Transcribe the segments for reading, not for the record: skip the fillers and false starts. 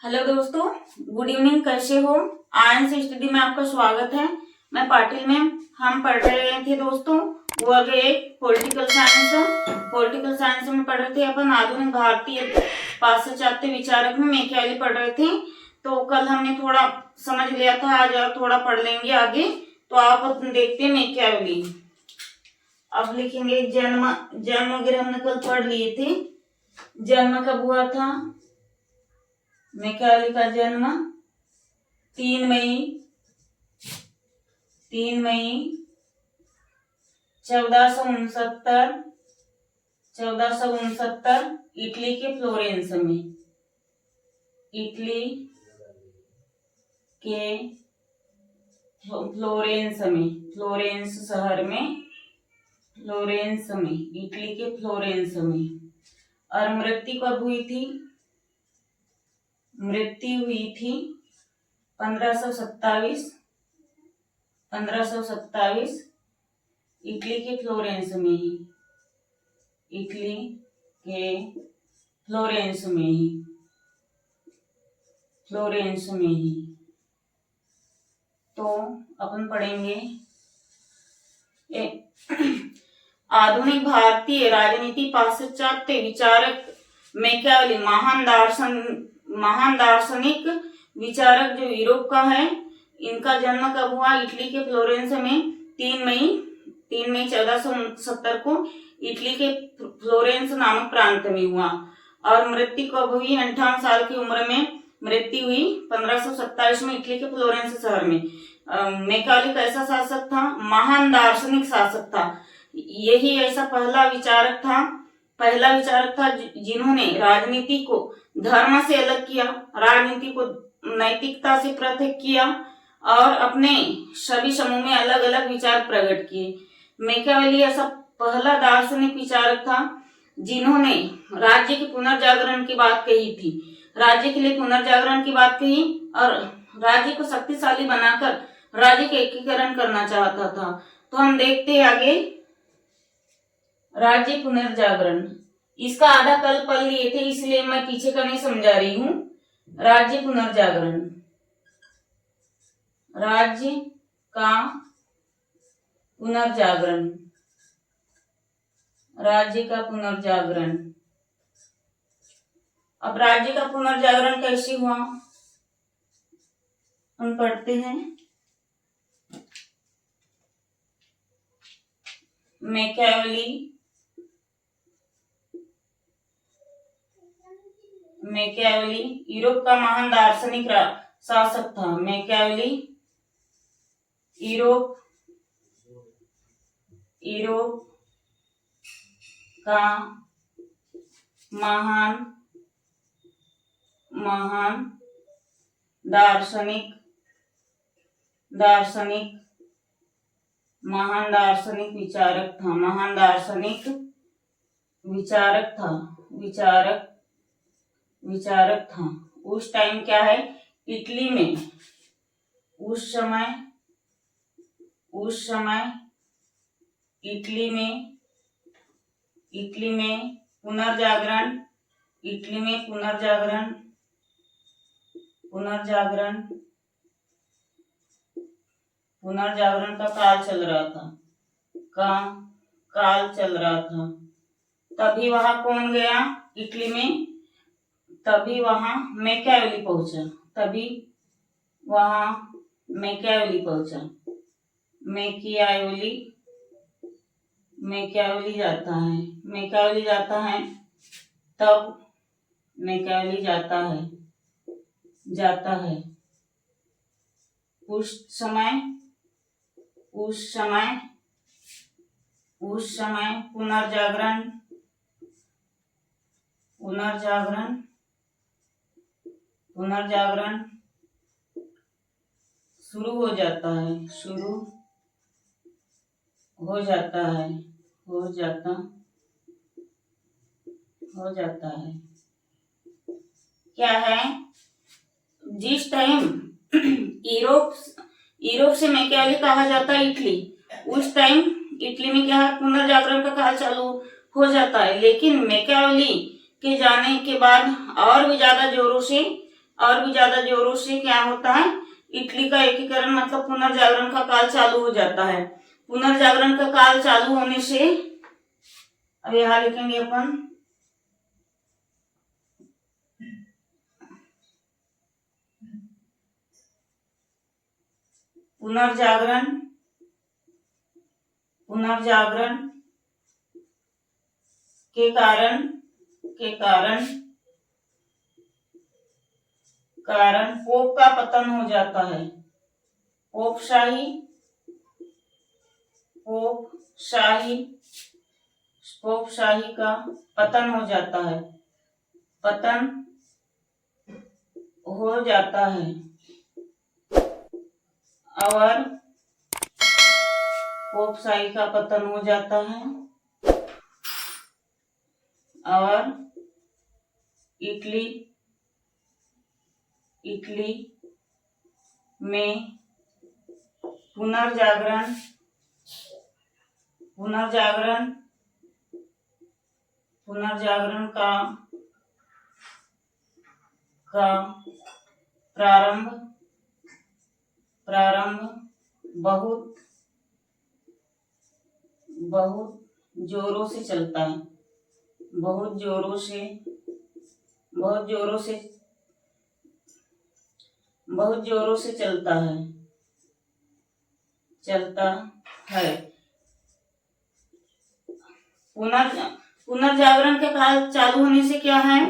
Hello दोस्तों, good evening. कैसे हो? आयंस स्टडी में आपका स्वागत है। मैं पाटिल मैम। हम पढ़ रहे थे दोस्तों वर्ग एक पॉलिटिकल साइंस में पढ़ रहे थे अपन आधुनिक भारतीय पाश्चात्य विचारक में मैकियावेली पढ़ रहे थे। तो कल हमने थोड़ा समझ लिया था, आज और थोड़ा पढ़ लेंगे आगे। तो आप देखते हैं मैकियावेली। अब लिखेंगे जन्म। जन्म वगैरह हमने कल पढ़ लिए थे। जन्म कब हुआ था? मैकियावेली का जन्म 3 मई 1469 इटली के फ्लोरेंस में। इटली के फ्लोरेंस शहर में, इटली के फ्लोरेंस में। और मृत्यु कब हुई थी? मृत्यु हुई थी 1527 इटली के फ्लोरेंस में ही। इटली के फ्लोरेंस में ही। तो अपन पढ़ेंगे आधुनिक भारतीय राजनीति पाश्चात्य विचारक मैकियावेली महान दार्शनिक विचारक जो यूरोप का है। इनका जन्म कब हुआ? इटली के फ्लोरेंस में 3 मई 1469 को इटली के फ्लोरेंस नामक प्रांत में हुआ। और मृत्यु कब हुई? 58 साल की उम्र में मृत्यु हुई 1527 में इटली के फ्लोरेंस शहर में। मैकियावेली कैसा शासक था? महान दार्शनिक शासक था। यही ऐसा पहला विचारक था जिन्होंने राजनीति को धर्म से अलग किया, राजनीति को नैतिकता से पृथक किया और अपने सभी समूह में अलग अलग विचार प्रकट किए। मैकियावेली ऐसा पहला दार्शनिक विचारक था जिन्होंने राज्य के पुनर्जागरण की बात कही थी। राज्य के लिए पुनर्जागरण की बात कही और राज्य को शक्तिशाली बनाकर राज्य का एकीकरण करना चाहता था। तो हम देखते हैं आगे। राज्य पुनर्जागरण, इसका आधा कल पढ़ लिए थे, इसलिए मैं पीछे का नहीं समझा रही हूं। राज्य पुनर्जागरण, राज्य का पुनर्जागरण, राज्य का पुनर्जागरण। अब राज्य का पुनर्जागरण कैसे हुआ हम पढ़ते हैं। मैकियावेली यूरोप का महान दार्शनिक शासक था। मैकियावेली यूरोप का महान दार्शनिक विचारक था। उस टाइम क्या है, इटली में उस समय इटली में पुनर्जागरण का काल चल रहा था। तभी वहां कौन गया? इटली में। तभी वहां मैकियावेली पहुंचा। मैकियावेली जाता है। तब मैकियावेली जाता है। उस समय पुनर्जागरण शुरू हो जाता है। क्या है? जिस टाइम यूरोप से मैकियावेली कहा जाता है इटली, उस टाइम इटली में क्या है, पुनर्जागरण का काल चालू हो जाता है। लेकिन मैकियावेली के जाने के बाद और भी ज्यादा जोरों से और भी ज्यादा जोरों से क्या होता है, इटली का एकीकरण मतलब पुनर्जागरण का काल चालू हो जाता है। पुनर्जागरण का काल चालू होने से, अब यहां लिखेंगे अपन, पुनर्जागरण के कारण पोप का पतन हो जाता है। पोपशाही का पतन हो जाता है। और पोपशाही का पतन हो जाता है और इटली में पुनर्जागरण का प्रारंभ बहुत जोरों से चलता है। बहुत जोरों से चलता है। पुनर्जागरण के काल चालू होने से क्या है,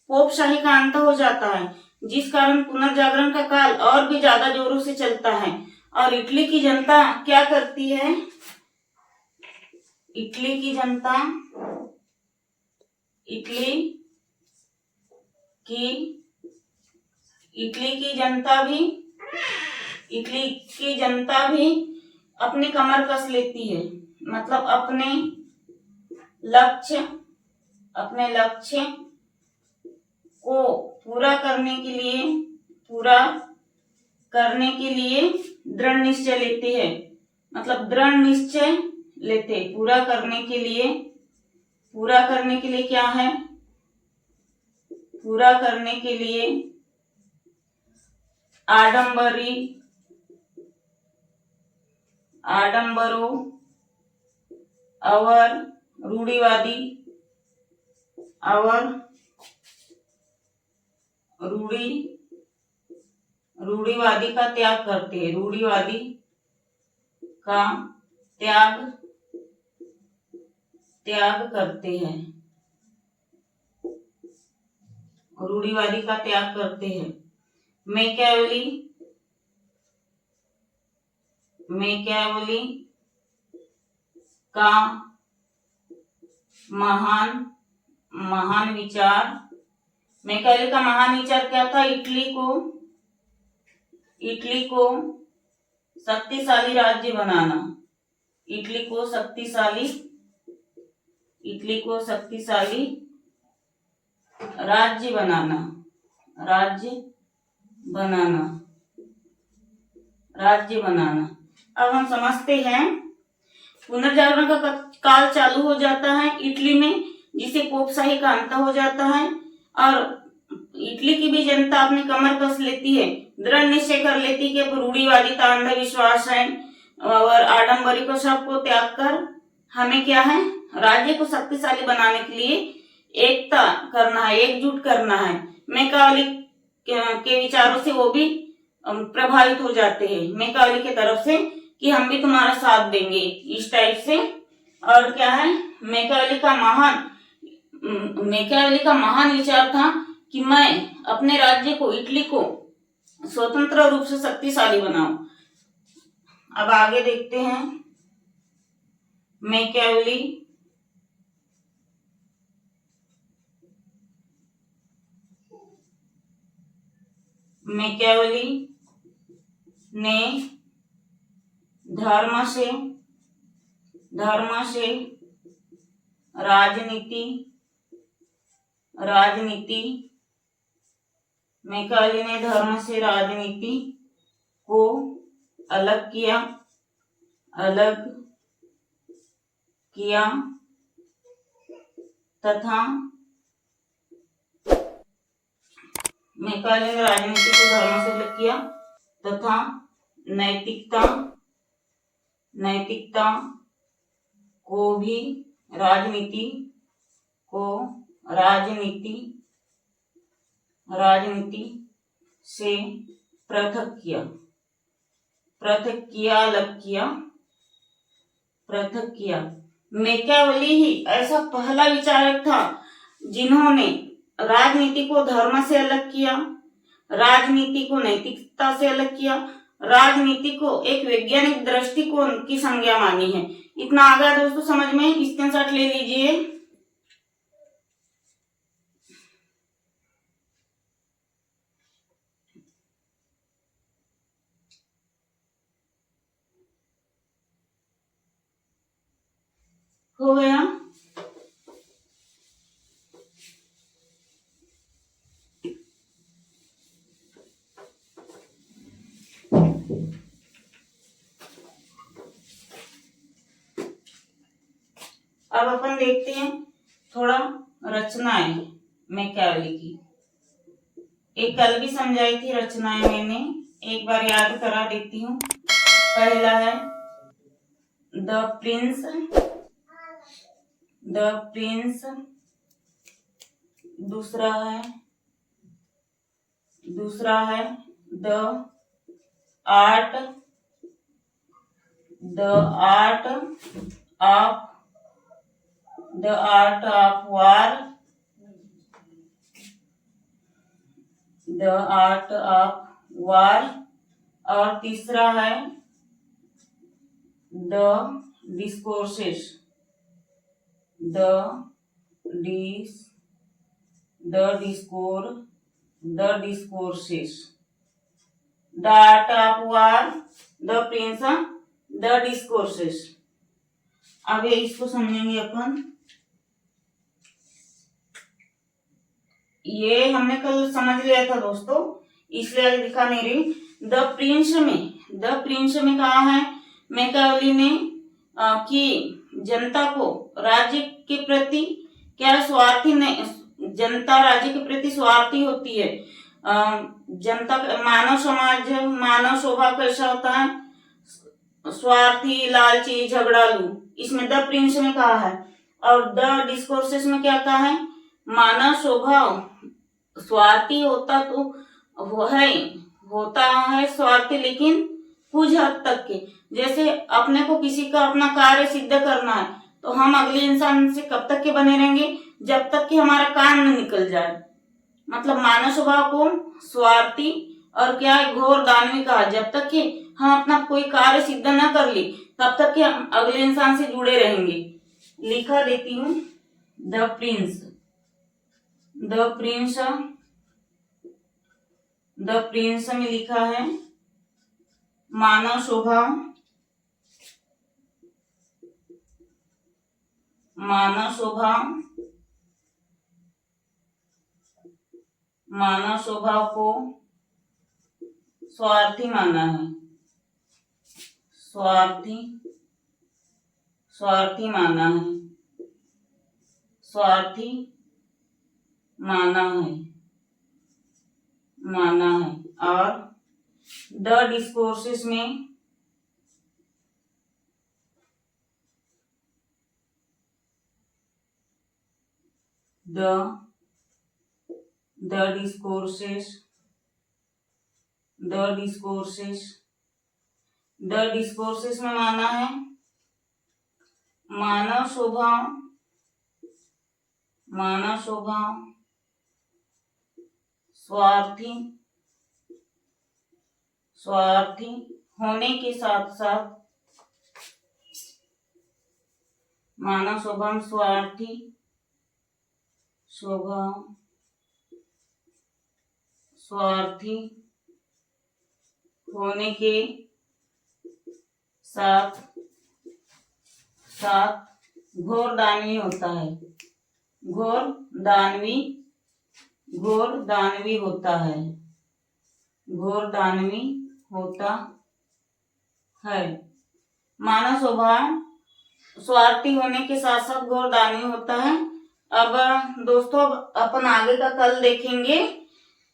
पोपशाही का अंत हो जाता है, जिस कारण पुनर्जागरण का काल और भी ज्यादा जोरों से चलता है। और इटली की जनता क्या करती है, इटली की जनता भी अपनी कमर कस लेती है। मतलब अपने लक्ष्य को पूरा करने के लिए दृढ़ निश्चय लेती है। मतलब दृढ़ निश्चय लेते, पूरा करने के लिए क्या है, पूरा करने के लिए आडंबरों और रूढ़िवादी का त्याग करते हैं। रूढ़िवादी का त्याग करते हैं। मैकियावेली का महान विचार क्या था, इटली को शक्तिशाली राज्य बनाना। इटली को शक्तिशाली राज्य बनाना। अब हम समझते हैं, पुनर्जागरण का काल चालू हो जाता है इटली में, जिसे पोपशाही का अंत हो जाता है और इटली की भी जनता अपनी कमर कस लेती है, दृढ़ निश्चय कर लेती है कि रूढ़िवादिता, अंधविश्वास है और आडंबरी को सबको त्याग कर हमें क्या है, राज्य को शक्तिशाली बनाने के लिए एकता करना है, एकजुट करना है। मैकियावेली के विचारों से वो भी प्रभावित हो जाते हैं मैकियावेली की तरफ से कि हम भी तुम्हारा साथ देंगे, इस टाइप से। और क्या है, मैकियावेली का महान विचार था कि मैं अपने राज्य को, इटली को स्वतंत्र रूप से शक्तिशाली बनाऊं। अब आगे देखते हैं, मैकियावेली ने धर्म से राजनीति मैकियावेली ने धर्म से राजनीति को अलग किया तथा मैकाले ने राजनीति को धर्म से अलग किया तथा नैतिकता को भी राजनीति से पृथक किया। मैकियावेली ही ऐसा पहला विचारक था जिन्होंने राजनीति को धर्म से अलग किया, राजनीति को नैतिकता से अलग किया, राजनीति को एक वैज्ञानिक दृष्टिकोण की संज्ञा मानी है। इतना आ गया दोस्तों समझ में, स्क्रीनशॉट ले लीजिए। हो गया। अब अपन देखते हैं थोड़ा रचनाएं मैकियावेली की। एक कल भी समझाई थी रचनाएं मैंने, एक बार याद करा देती हूँ। पहला है द प्रिंस, दूसरा है द आर्ट ऑफ वार, और तीसरा है the discourses, the art of war, the Prince, the discourses. अब ये इसको समझेंगे अपन। ये हमने कल समझ लिया था दोस्तों, इसलिए लिखा नहीं रही। द प्रिंस में कहा है मैकियावेली ने कि जनता को राज्य के प्रति क्या स्वार्थी नहीं, जनता राज्य के प्रति स्वार्थी होती है। जनता मानव स्वभाव कैसा होता है, स्वार्थी, लालची, झगड़ालू, इसमें द प्रिंस में कहा है। और द डिस्कोर्सेस में क्या कहा है, मानव स्वभाव स्वार्थी होता है स्वार्थी, लेकिन कुछ हद तक के। जैसे अपने को किसी का अपना कार्य सिद्ध करना है तो हम अगले इंसान से कब तक के बने रहेंगे, जब तक कि हमारा काम न निकल जाए। मतलब मानव स्वभाव को स्वार्थी और क्या है, घोर दानवी कहा। जब तक कि हम अपना कोई कार्य सिद्ध न कर ली तब तक कि हम अगले इंसान से जुड़े रहेंगे। लिखा देती हूँ द प्रिंस में लिखा है मानव स्वभाव को स्वार्थी माना है, स्वार्थी माना है। और द डिस्कोर्सेस में द डिस्कोर्सेस में माना है मानव स्वभाव स्वार्थी होने के साथ साथ, मानव स्वभाव स्वार्थी होने के साथ घोर दानवी होता है, घोर दानवी होता है। मानव स्वभाव स्वार्थी होने के साथ साथ घोर दानवी होता है। अब दोस्तों अपन आगे का कल देखेंगे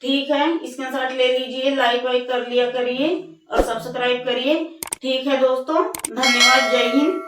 ठीक है, स्क्रीनशॉट ले लीजिए, लाइक वाइक कर लिया करिए और सब्सक्राइब करिए। ठीक है दोस्तों, धन्यवाद, जय हिंद।